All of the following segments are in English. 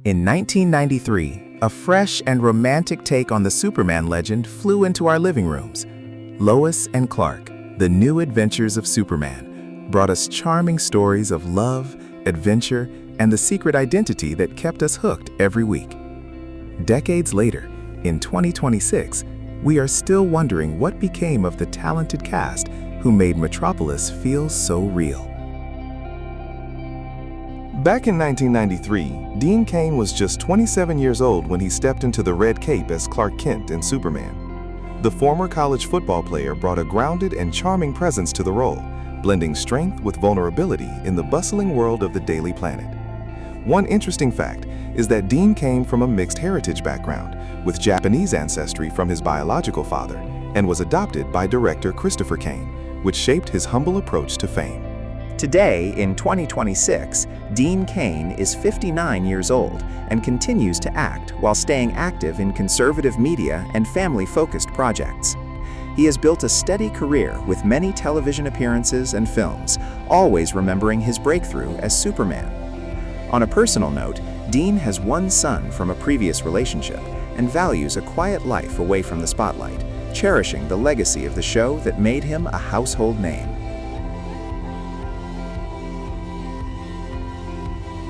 In 1993, a fresh and romantic take on the Superman legend flew into our living rooms. Lois and Clark, The New Adventures of Superman, brought us charming stories of love, adventure, and the secret identity that kept us hooked every week. Decades later, in 2026, we are still wondering what became of the talented cast who made Metropolis feel so real. Back in 1993, Dean Cain was just 27 years old when he stepped into the red cape as Clark Kent in Superman. The former college football player brought a grounded and charming presence to the role, blending strength with vulnerability in the bustling world of the Daily Planet. One interesting fact is that Dean came from a mixed heritage background, with Japanese ancestry from his biological father, and was adopted by director Christopher Cain, which shaped his humble approach to fame. Today, in 2026, Dean Cain is 59 years old and continues to act while staying active in conservative media and family-focused projects. He has built a steady career with many television appearances and films, always remembering his breakthrough as Superman. On a personal note, Dean has one son from a previous relationship and values a quiet life away from the spotlight, cherishing the legacy of the show that made him a household name.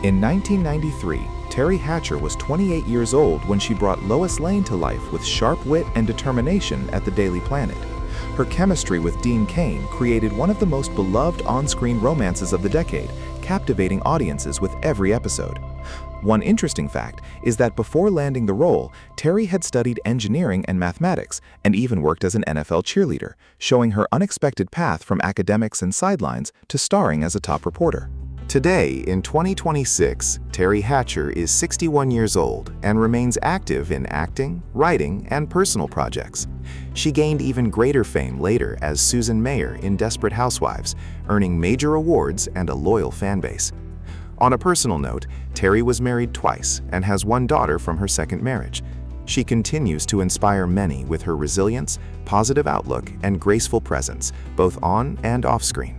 In 1993, Teri Hatcher was 28 years old when she brought Lois Lane to life with sharp wit and determination at the Daily Planet. Her chemistry with Dean Cain created one of the most beloved on-screen romances of the decade, captivating audiences with every episode. One interesting fact is that before landing the role, Teri had studied engineering and mathematics and even worked as an NFL cheerleader, showing her unexpected path from academics and sidelines to starring as a top reporter. Today, in 2026, Teri Hatcher is 61 years old and remains active in acting, writing, and personal projects. She gained even greater fame later as Susan Mayer in Desperate Housewives, earning major awards and a loyal fan base. On a personal note, Teri was married twice and has one daughter from her second marriage. She continues to inspire many with her resilience, positive outlook, and graceful presence, both on and off-screen.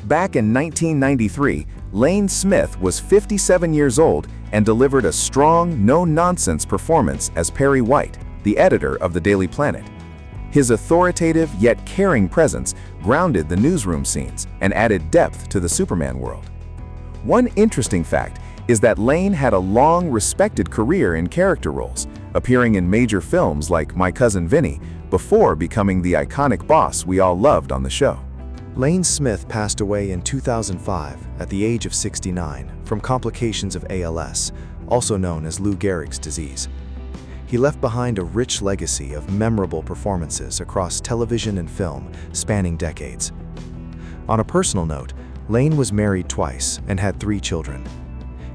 Back in 1993, Lane Smith was 57 years old and delivered a strong, no-nonsense performance as Perry White, the editor of the Daily Planet. His authoritative yet caring presence grounded the newsroom scenes and added depth to the Superman world. One interesting fact is that Lane had a long, respected career in character roles, appearing in major films like My Cousin Vinny before becoming the iconic boss we all loved on the show. Lane Smith passed away in 2005 at the age of 69 from complications of ALS, also known as Lou Gehrig's disease. He left behind a rich legacy of memorable performances across television and film, spanning decades. On a personal note, Lane was married twice and had 3 children.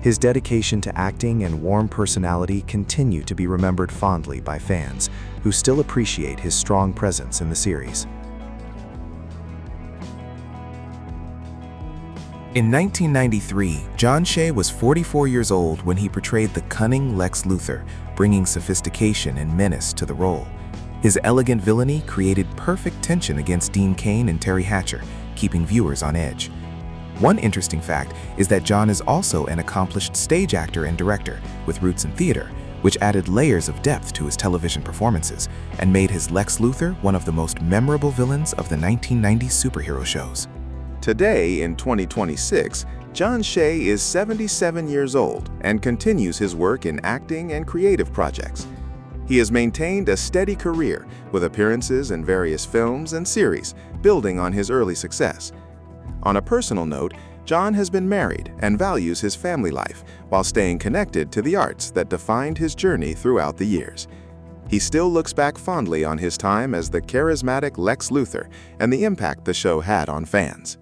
His dedication to acting and warm personality continue to be remembered fondly by fans who still appreciate his strong presence in the series. In 1993, John Shea was 44 years old when he portrayed the cunning Lex Luthor, bringing sophistication and menace to the role. His elegant villainy created perfect tension against Dean Cain and Teri Hatcher, keeping viewers on edge. One interesting fact is that John is also an accomplished stage actor and director with roots in theater, which added layers of depth to his television performances and made his Lex Luthor one of the most memorable villains of the 1990s superhero shows. Today, in 2026, John Shea is 77 years old and continues his work in acting and creative projects. He has maintained a steady career with appearances in various films and series, building on his early success. On a personal note, John has been married and values his family life while staying connected to the arts that defined his journey throughout the years. He still looks back fondly on his time as the charismatic Lex Luthor and the impact the show had on fans.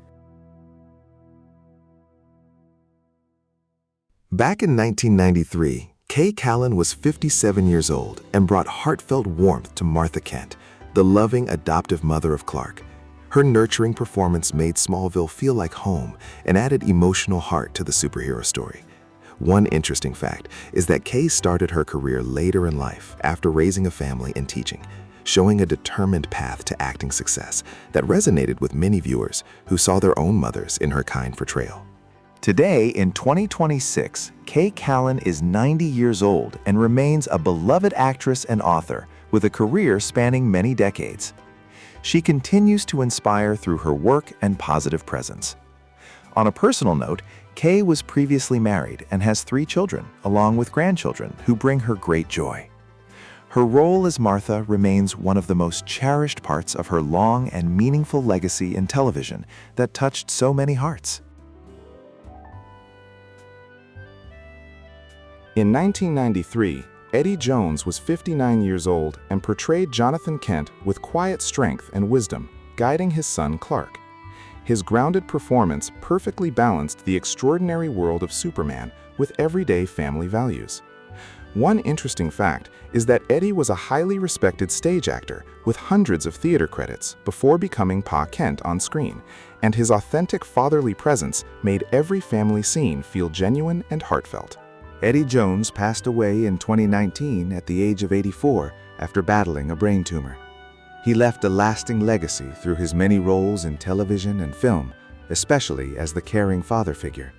Back in 1993, Callan was 57 years old and brought heartfelt warmth to Martha Kent, the loving adoptive mother of Clark. Her nurturing performance made Smallville feel like home and added emotional heart to the superhero story. One interesting fact is that Kay started her career later in life after raising a family and teaching, showing a determined path to acting success that resonated with many viewers who saw their own mothers in her kind portrayal. Today, in 2026, Callan is 90 years old and remains a beloved actress and author with a career spanning many decades. She continues to inspire through her work and positive presence. On a personal note, Kay was previously married and has 3 children, along with grandchildren, who bring her great joy. Her role as Martha remains one of the most cherished parts of her long and meaningful legacy in television that touched so many hearts. In 1993, Eddie Jones was 59 years old and portrayed Jonathan Kent with quiet strength and wisdom, guiding his son Clark. His grounded performance perfectly balanced the extraordinary world of Superman with everyday family values. One interesting fact is that Eddie was a highly respected stage actor with hundreds of theater credits before becoming Pa Kent on screen, and his authentic fatherly presence made every family scene feel genuine and heartfelt. Eddie Jones passed away in 2019 at the age of 84 after battling a brain tumor. He left a lasting legacy through his many roles in television and film, especially as the caring father figure.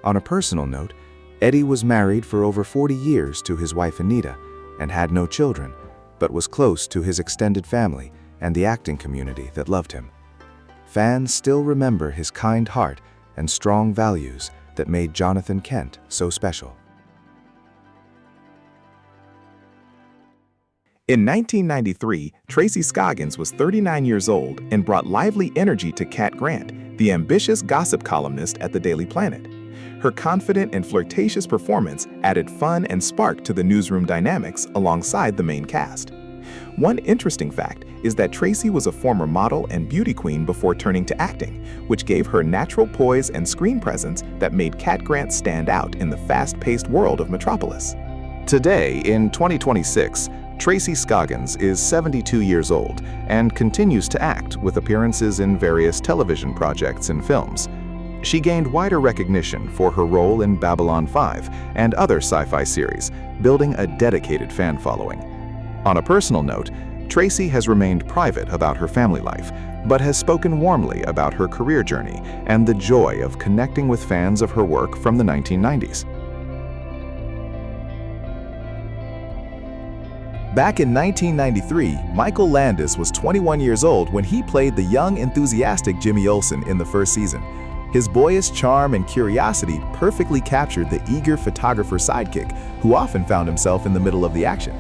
On a personal note, Eddie was married for over 40 years to his wife Anita and had no children, but was close to his extended family and the acting community that loved him. Fans still remember his kind heart and strong values that made Jonathan Kent so special. In 1993, Tracy Scoggins was 39 years old and brought lively energy to Cat Grant, the ambitious gossip columnist at the Daily Planet. Her confident and flirtatious performance added fun and spark to the newsroom dynamics alongside the main cast. One interesting fact is that Tracy was a former model and beauty queen before turning to acting, which gave her natural poise and screen presence that made Cat Grant stand out in the fast-paced world of Metropolis. Today, in 2026, Tracy Scoggins is 72 years old and continues to act with appearances in various television projects and films. She gained wider recognition for her role in Babylon 5 and other sci-fi series, building a dedicated fan following. On a personal note, Tracy has remained private about her family life, but has spoken warmly about her career journey and the joy of connecting with fans of her work from the 1990s. Back in 1993, Michael Landis was 21 years old when he played the young, enthusiastic Jimmy Olsen in the first season. His boyish charm and curiosity perfectly captured the eager photographer sidekick, who often found himself in the middle of the action.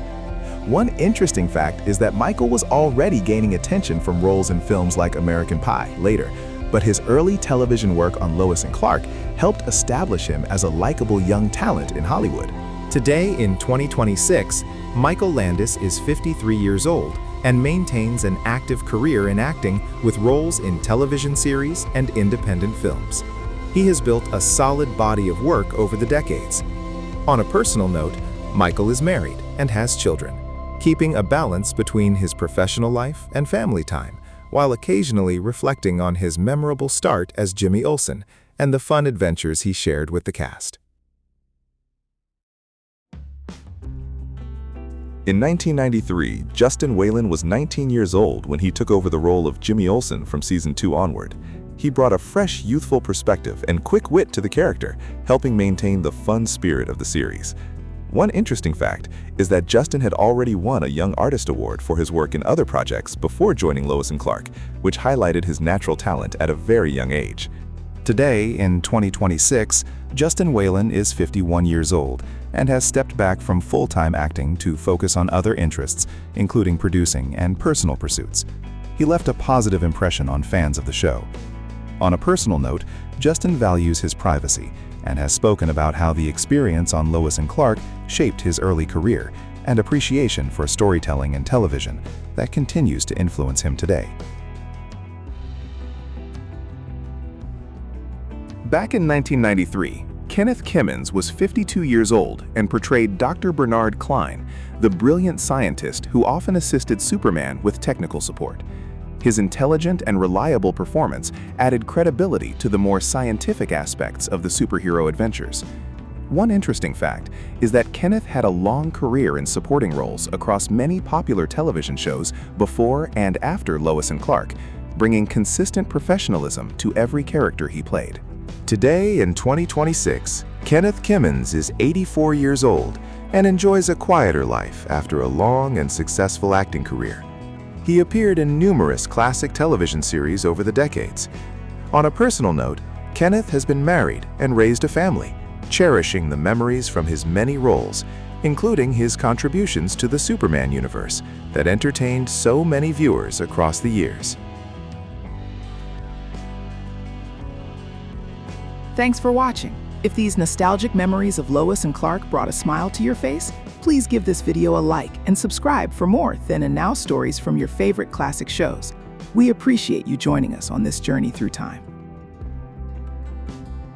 One interesting fact is that Michael was already gaining attention from roles in films like American Pie later, but his early television work on Lois and Clark helped establish him as a likable young talent in Hollywood. Today, in 2026, Michael Landis is 53 years old and maintains an active career in acting with roles in television series and independent films. He has built a solid body of work over the decades. On a personal note, Michael is married and has children, keeping a balance between his professional life and family time, while occasionally reflecting on his memorable start as Jimmy Olsen and the fun adventures he shared with the cast. In 1993, Justin Whalin was 19 years old when he took over the role of Jimmy Olsen from season 2 onward. He brought a fresh, youthful perspective and quick wit to the character, helping maintain the fun spirit of the series. One interesting fact is that Justin had already won a Young Artist Award for his work in other projects before joining Lois and Clark, which highlighted his natural talent at a very young age. Today, in 2026, Justin Whalin is 51 years old and has stepped back from full-time acting to focus on other interests, including producing and personal pursuits. He left a positive impression on fans of the show. On a personal note, Justin values his privacy and has spoken about how the experience on Lois and Clark shaped his early career and appreciation for storytelling and television that continues to influence him today. Back in 1993, Kenneth Kimmins was 52 years old and portrayed Dr. Bernard Klein, the brilliant scientist who often assisted Superman with technical support. His intelligent and reliable performance added credibility to the more scientific aspects of the superhero adventures. One interesting fact is that Kenneth had a long career in supporting roles across many popular television shows before and after Lois and Clark, bringing consistent professionalism to every character he played. Today, in 2026, Kenneth Kimmins is 84 years old and enjoys a quieter life after a long and successful acting career. He appeared in numerous classic television series over the decades. On a personal note, Kenneth has been married and raised a family, cherishing the memories from his many roles, including his contributions to the Superman universe that entertained so many viewers across the years. Thanks for watching. If these nostalgic memories of Lois and Clark brought a smile to your face, please give this video a like and subscribe for more then and now stories from your favorite classic shows. We appreciate you joining us on this journey through time.